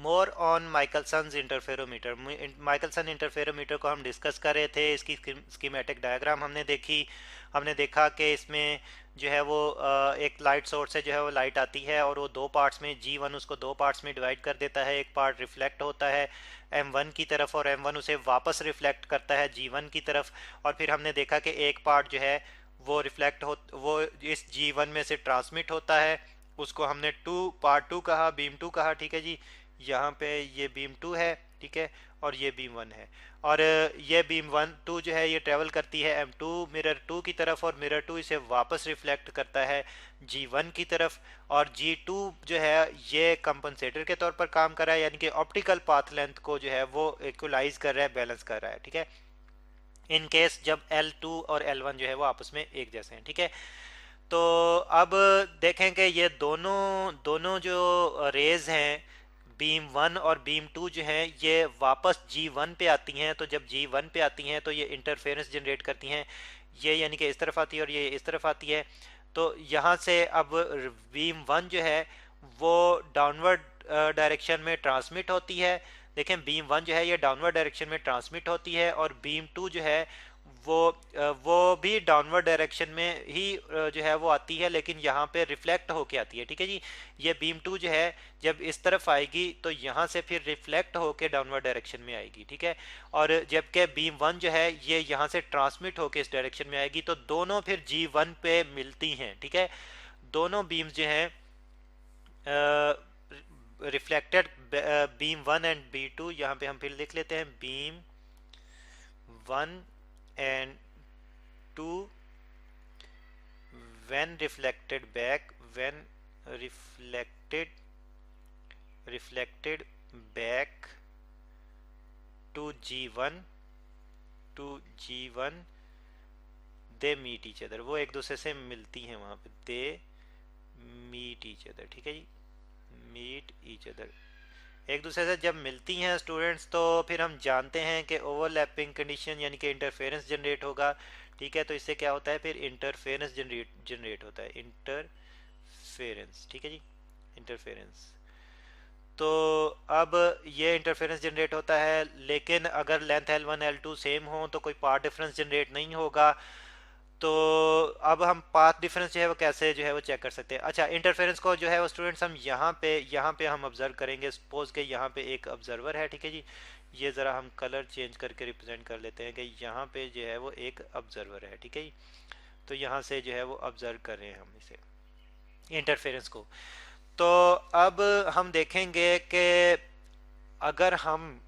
More on Michelson's interferometer. Michelson interferometer को हम discuss कर रहे थे, इसकी स्कीमेटिक डायग्राम हमने देखी। हमने देखा कि इसमें जो है वो एक लाइट सोर्स से जो है वो लाइट आती है और वो दो पार्ट्स में, G1 उसको दो पार्ट्स में डिवाइड कर देता है। एक पार्ट रिफ्लेक्ट होता है M1 की तरफ और M1 उसे वापस रिफ्लेक्ट करता है G1 की तरफ। और फिर हमने देखा कि एक पार्ट जो है वो इस G1 में से ट्रांसमिट होता है, उसको हमने पार्ट टू कहा, बीम टू कहा। ठीक है जी, यहाँ पे ये बीम टू है, ठीक है, और ये बीम वन है। और ये बीम वन टू जो है ये ट्रेवल करती है M2 मिरर टू की तरफ, और मिरर टू इसे वापस रिफ्लेक्ट करता है G1 की तरफ। और G2 जो है ये कंपनसेटर के तौर पर काम कर रहा है, यानी कि ऑप्टिकल पाथ लेंथ को जो है वो इक्वलाइज कर रहा है, बैलेंस कर रहा है। ठीक है, इन केस जब L2 और L1 जो है वो आपस में एक जैसे हैं। ठीक है, तो अब देखें कि ये दोनों दोनों जो रेज हैं, बीम वन और बीम टू जो हैं, ये वापस G1 पे आती हैं। तो जब G1 पे आती हैं तो ये इंटरफेरेंस जनरेट करती हैं, ये यानी कि इस तरफ आती है और ये इस तरफ आती है। तो यहाँ से अब बीम वन जो है वो डाउनवर्ड डायरेक्शन में ट्रांसमिट होती है। देखें, बीम वन जो है ये डाउनवर्ड डायरेक्शन में ट्रांसमिट होती है, और बीम टू जो है वो भी डाउनवर्ड डायरेक्शन में ही जो है वो आती है, लेकिन यहाँ पे रिफ्लेक्ट होके आती है। ठीक है जी, ये बीम टू जो है जब इस तरफ आएगी तो यहाँ से फिर रिफ्लेक्ट होके डाउनवर्ड डायरेक्शन में आएगी। ठीक है, और जबकि बीम वन जो है ये यहाँ से ट्रांसमिट होके इस डायरेक्शन में आएगी, तो दोनों फिर G1 पे मिलती हैं। ठीक है, दोनों बीम्स जो हैं reflected, beam one and B two, यहाँ पे हम फिर लिख लेते हैं beam one and two when reflected back, when reflected reflected back to G1 to G1 they meet each other, वो एक दूसरे से मिलती हैं वहाँ पे, they meet each other। ठीक है जी, meet each other, एक दूसरे से जब मिलती हैं स्टूडेंट्स, तो फिर हम जानते हैं कि ओवरलैपिंग कंडीशन यानी कि इंटरफेरेंस जनरेट होगा। ठीक है, तो इससे क्या होता है, फिर इंटरफेरेंस जनरेट होता है, इंटरफेरेंस। ठीक है जी, इंटरफेरेंस। तो अब ये इंटरफेरेंस जनरेट होता है, लेकिन अगर लेंथ L1 L2 सेम हो तो कोई पाथ डिफरेंस जनरेट नहीं होगा। तो अब हम पाथ डिफरेंस जो है वो कैसे जो है वो चेक कर सकते हैं। अच्छा, इंटरफेरेंस को जो है वो स्टूडेंट्स हम यहाँ पे हम ऑब्जर्व करेंगे। सपोज के यहाँ पे एक ऑब्जर्वर है। ठीक है जी, ये ज़रा हम कलर चेंज करके रिप्रेजेंट कर लेते हैं कि यहाँ पे जो है वो एक ऑब्जर्वर है। ठीक है जी, तो यहाँ से जो है वो ऑब्जर्व कर रहे हैं हम इसे, इंटरफेरेंस को। तो अब हम देखेंगे कि अगर हम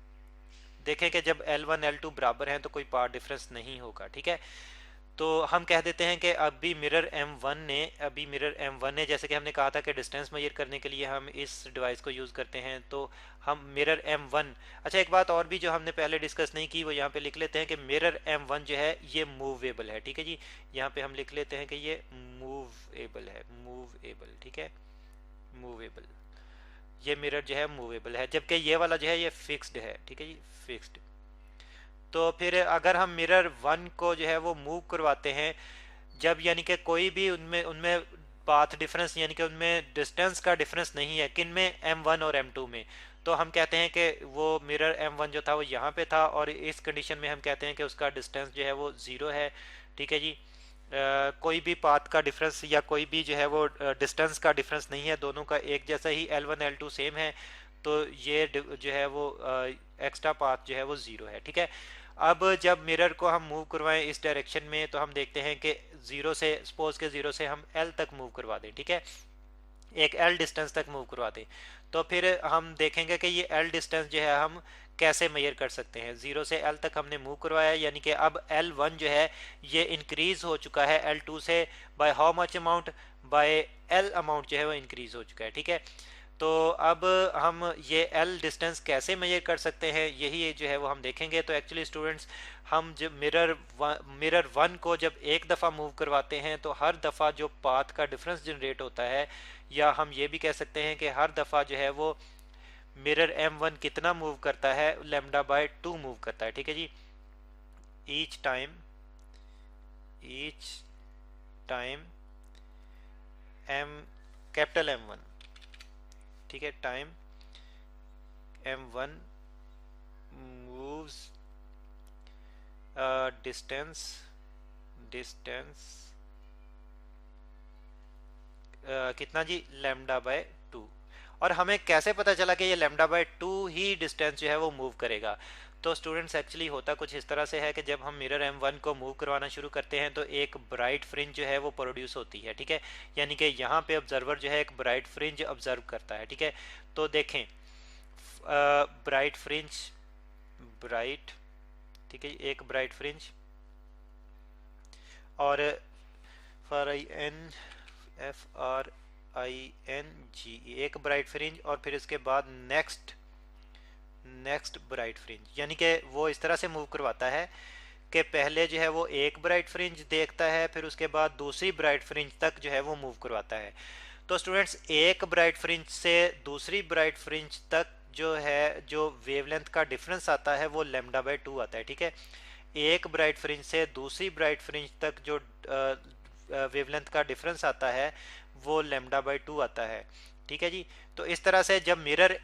देखें कि जब L1 L2 बराबर हैं तो कोई पाथ डिफरेंस नहीं होगा। ठीक है, तो हम कह देते हैं कि अभी मिरर M1 ने जैसे कि हमने कहा था कि डिस्टेंस मेजर करने के लिए हम इस डिवाइस को यूज़ करते हैं, तो हम मिरर M1। अच्छा, एक बात और भी जो हमने पहले डिस्कस नहीं की वो यहाँ पे लिख लेते हैं कि मिरर M1 जो है ये मूवेबल है। ठीक है जी, यहाँ पे हम लिख लेते हैं कि ये मूवेबल है, मूवेबल। ठीक है, मूवेबल, ये मिरर जो है मूवेबल है, जबकि ये वाला जो है ये फिक्स्ड है। ठीक है जी, फिक्स्ड। तो फिर अगर हम मिरर वन को जो है वो मूव करवाते हैं, जब यानी कि कोई भी उनमें उनमें पाथ डिफरेंस यानी कि उनमें डिस्टेंस का डिफरेंस नहीं है, किन में, M1 और M2 में, तो हम कहते हैं कि वो मिरर M1 जो था वो यहाँ पे था, और इस कंडीशन में हम कहते हैं कि उसका डिस्टेंस जो है वो ज़ीरो है। ठीक है जी, कोई भी पाथ का डिफरेंस या कोई भी जो है वो डिस्टेंस का डिफरेंस नहीं है, दोनों का एक जैसा ही L1 L2 सेम है, तो ये जो है वो एक्स्ट्रा पाथ जो है वो ज़ीरो है। ठीक है, अब जब मिरर को हम मूव करवाएं इस डायरेक्शन में, तो हम देखते हैं कि ज़ीरो से, सपोज के ज़ीरो से हम L तक मूव करवा दें। ठीक है, एक L डिस्टेंस तक मूव करवा दें, तो फिर हम देखेंगे कि ये L डिस्टेंस जो है हम कैसे मेजर कर सकते हैं। ज़ीरो से L तक हमने मूव करवाया, यानी कि अब L1 जो है ये इंक्रीज़ हो चुका है L2 से, by how much amount, by L amount जो है वो इंक्रीज़ हो चुका है। ठीक है, तो अब हम ये L डिस्टेंस कैसे मेजर कर सकते हैं, यही जो है वो हम देखेंगे। तो एक्चुअली स्टूडेंट्स, हम जब मिरर वन को जब एक दफ़ा मूव करवाते हैं तो हर दफ़ा जो पाथ का डिफरेंस जनरेट होता है, या हम ये भी कह सकते हैं कि हर दफ़ा जो है वो मिरर M1 कितना मूव करता है, λ/2 मूव करता है। ठीक है जी, each time each time M, capital M1। ठीक है, टाइम M1 moves distance कितना जी, लैम्डा बाय 2। और हमें कैसे पता चला कि ये लैम्डा बाय 2 ही डिस्टेंस जो है वो मूव करेगा? तो स्टूडेंट्स एक्चुअली होता कुछ इस तरह से है कि जब हम मिरर M1 को मूव करवाना शुरू करते हैं तो एक ब्राइट फ्रिंज जो है वो प्रोड्यूस होती है, ठीक है। यानी कि यहाँ पे ऑब्जर्वर जो है एक ब्राइट फ्रिंज ऑब्जर्व करता है, ठीक है। तो देखें, ब्राइट फ्रिंज, ब्राइट, ठीक है, एक ब्राइट फ्रिंज, और फॉर आई एन, FRING, एक ब्राइट फ्रिंज, और फिर इसके बाद नेक्स्ट ब्राइट फ्रिंज। यानी कि वो इस तरह से मूव करवाता है कि पहले जो है वो एक ब्राइट फ्रिंज देखता है, फिर उसके बाद दूसरी ब्राइट फ्रिंज तक जो है वो मूव करवाता है। तो स्टूडेंट्स, एक ब्राइट फ्रिंज से दूसरी ब्राइट फ्रिंज तक जो है जो वेवलेंथ का डिफरेंस आता है वो लैम्डा बाय 2 आता है, ठीक है। एक ब्राइट फ्रिंज से दूसरी ब्राइट फ्रिंज तक जो वेवलेंथ का डिफरेंस आता है वो लैम्डा बाय 2 आता है, ठीक है जी। तो इस तरह से जब मिरर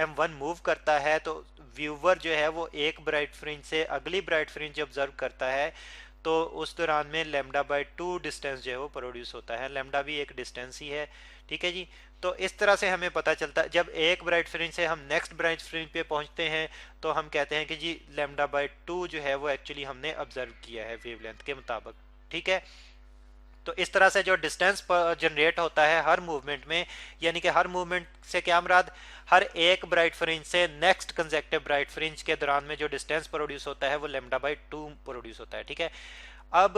M1 मूव करता है तो व्यूवर जो है वो एक ब्राइट फ्रिंज से अगली ब्राइट फ्रिंज ऑब्जर्व करता है, तो उस दौरान में लैम्डा बाय 2 डिस्टेंस जो है वो प्रोड्यूस होता है। लैम्डा भी एक डिस्टेंस ही है, ठीक है जी। तो इस तरह से हमें पता चलता है, जब एक ब्राइट फ्रिंज से हम नेक्स्ट ब्राइट फ्रिंज पे पहुंचते हैं तो हम कहते हैं कि जी लैम्डा बाय 2 जो है वो एक्चुअली हमने ऑब्जर्व किया है वेवलेंथ के मुताबिक, ठीक है। तो इस तरह से जो डिस्टेंस जनरेट होता है हर मूवमेंट में, यानी कि हर मूवमेंट से क्या मुराद, हर एक ब्राइट फ्रिंज से नेक्स्ट कंसेक्टिव ब्राइट फ्रिंज के दौरान में जो डिस्टेंस प्रोड्यूस होता है वो लैम्डा बाय 2 प्रोड्यूस होता है, ठीक है। अब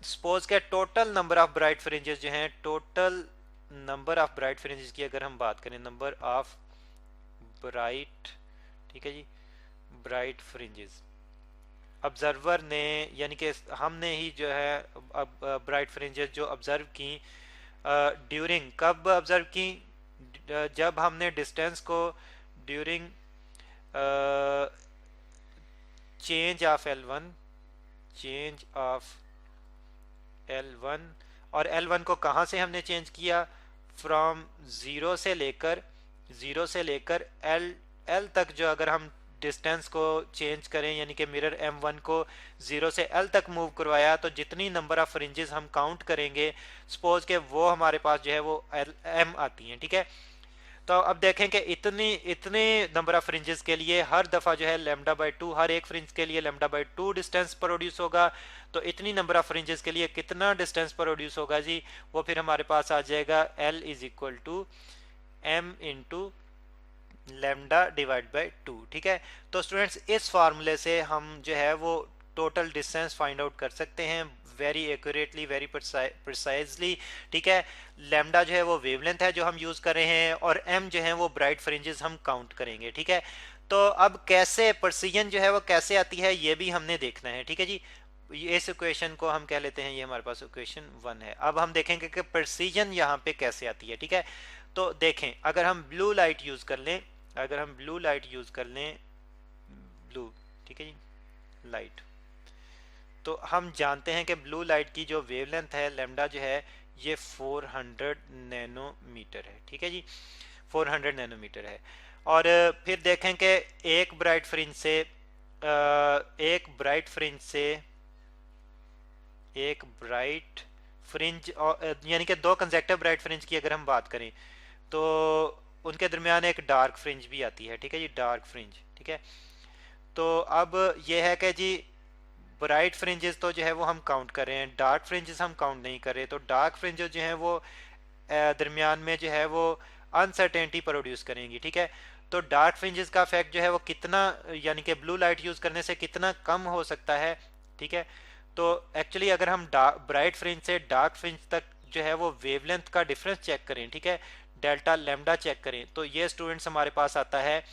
सपोज के total number of bright fringes जो हैं, total number of bright fringes की अगर हम बात करें, नंबर ऑफ ब्राइट, ठीक है जी, ब्राइट फ्रिंजेस ऑब्जर्वर ने, यानी कि हमने ही जो है अब ब्राइट फ्रिंजेस जो ऑब्जर्व की, ड्यूरिंग, कब ऑब्जर्व की, जब हमने डिस्टेंस को ड्यूरिंग चेंज ऑफ L1, और L1 को कहाँ से हमने चेंज किया, फ्रॉम ज़ीरो से लेकर L तक, जो अगर हम डिस्टेंस को चेंज करें, यानी कि मिरर M1 को 0 से L तक मूव करवाया, तो जितनी नंबर ऑफ फ्रिंजेस हम काउंट करेंगे, सपोज के वो हमारे पास जो है वो M आती हैं, ठीक है। तो अब देखें कि इतने नंबर ऑफ फ्रिंजेस के लिए हर दफ़ा जो है लैम्डा बाय 2, हर एक फ्रिंज के लिए लैम्डा बाय 2 डिस्टेंस प्रोड्यूस होगा। तो इतनी नंबर ऑफ फ्रिंजेस के लिए कितना डिस्टेंस प्रोड्यूस होगा जी, वो फिर हमारे पास आ जाएगा L is equal to M into lambda divide by 2, ठीक है। तो स्टूडेंट्स, इस फार्मूले से हम जो है वो टोटल डिस्टेंस फाइंड आउट कर सकते हैं वेरी एक्यूरेटली, वेरी प्रिसाइजली, ठीक है। लैम्डा जो है वो वेवलेंथ है जो हम यूज़ कर रहे हैं, और M जो है वो ब्राइट फ्रिंजेस हम काउंट करेंगे, ठीक है। तो अब कैसे प्रेसिजन जो है वो कैसे आती है ये भी हमने देखना है, ठीक है जी। इस इक्वेशन को हम कह लेते हैं, ये हमारे पास इक्वेशन 1 है। अब हम देखेंगे कि प्रेसिजन यहाँ पे कैसे आती है, ठीक है। तो देखें, अगर हम ब्लू लाइट यूज़ कर लें, ब्लू, ठीक है जी, लाइट, तो हम जानते हैं कि ब्लू लाइट की जो वेवलेंथ है लैम्डा जो है ये 400 नैनोमीटर है, ठीक है जी, 400 नैनोमीटर है। और फिर देखें कि एक ब्राइट फ्रिंज से यानी कि दो कंसेक्टिव ब्राइट फ्रिंज की अगर हम बात करें तो उनके दरमियान एक डार्क फ्रिंज भी आती है, ठीक है जी, डार्क फ्रिंज, ठीक है। तो अब ये है कि जी ब्राइट फ्रिंजेस तो जो है वो हम काउंट कर रहे हैं, डार्क फ्रिंजेस हम काउंट नहीं कर रहे। तो डार्क फ्रिंजेस जो है वो दरमियान में जो है वो अनसर्टेनिटी प्रोड्यूस करेंगी, ठीक है। तो डार्क फ्रिंजेस का इफेक्ट जो है वो कितना, यानी कि ब्लू लाइट यूज़ करने से कितना कम हो सकता है, ठीक है। तो एक्चुअली अगर हम ब्राइट फ्रिंज से डार्क फ्रिंज तक जो है वो वेवलेंथ का डिफरेंस चेक करें, ठीक है, डेल्टा लैम्डा चेक करें, तो ये स्टूडेंट्स हमारे पास आता है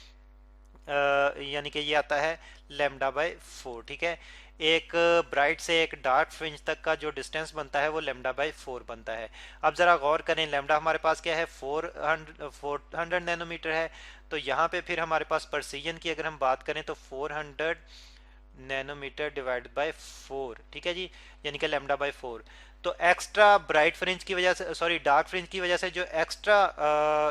यानी कि ये आता है लैम्डा बाय 4, ठीक है। एक ब्राइट से एक डार्क फ्रिंज तक का जो डिस्टेंस बनता है वो लैम्डा बाय 4 बनता है। अब ज़रा गौर करें, लैम्डा हमारे पास क्या है, 400 नैनोमीटर है। तो यहाँ पे फिर हमारे पास प्रेसिजन की अगर हम बात करें तो 400 नैनोमीटर डिवाइड बाय 4, ठीक है जी, यानी कि लैम्डा बाय 4। तो एक्स्ट्रा ब्राइट फ्रिंज की वजह से, सॉरी डार्क फ्रिंज की वजह से जो एक्स्ट्रा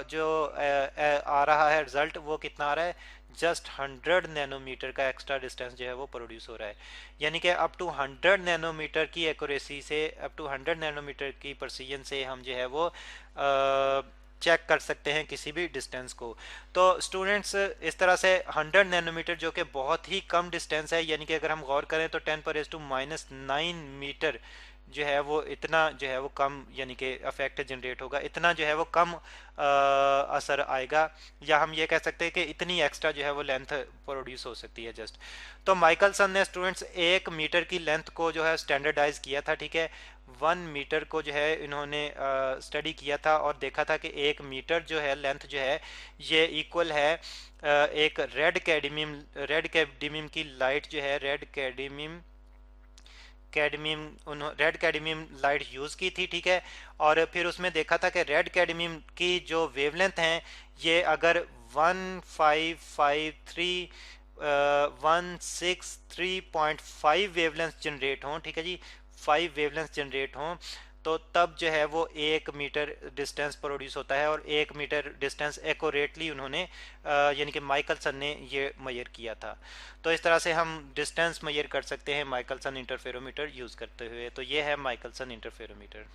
जो आ रहा है रिजल्ट, वो कितना आ रहा है, जस्ट 100 नैनोमीटर का एक्स्ट्रा डिस्टेंस जो है वो प्रोड्यूस हो रहा है। यानी कि अप टू 100 नैनोमीटर की एक्यूरेसी से, अप टू 100 नैनोमीटर की प्रिसीजन से हम जो है वो चेक कर सकते हैं किसी भी डिस्टेंस को। तो स्टूडेंट्स इस तरह से 100 नैनोमीटर जो कि बहुत ही कम डिस्टेंस है, यानी कि अगर हम गौर करें तो 10⁻⁻⁹ मीटर जो है वो इतना जो है वो कम, यानी कि इफेक्ट जनरेट होगा, इतना जो है वो कम असर आएगा, या हम ये कह सकते हैं कि इतनी एक्स्ट्रा जो है वो लेंथ प्रोड्यूस हो सकती है जस्ट। तो माइकलसन ने स्टूडेंट्स 1 मीटर की लेंथ को जो है स्टैंडर्डाइज किया था, ठीक है। 1 मीटर को जो है इन्होंने स्टडी किया था और देखा था कि 1 मीटर जो है लेंथ जो है ये इक्वल है एक रेड कैडमियम की लाइट जो है, रेड कैडमियम लाइट यूज़ की थी, ठीक है। और फिर उसमें देखा था कि रेड कैडमियम की जो वेवलेंथ हैं, ये अगर 163.5 वेवलेंथ जनरेट हों, ठीक है जी, 5 वेवलेंथ जनरेट हों, तो तब जो है वो 1 मीटर डिस्टेंस प्रोड्यूस होता है। और 1 मीटर डिस्टेंस एक्यूरेटली उन्होंने यानी कि माइकलसन ने ये मेजर किया था। तो इस तरह से हम डिस्टेंस मेजर कर सकते हैं माइकलसन इंटरफेरोमीटर यूज़ करते हुए। तो ये है माइकलसन इंटरफेरोमीटर।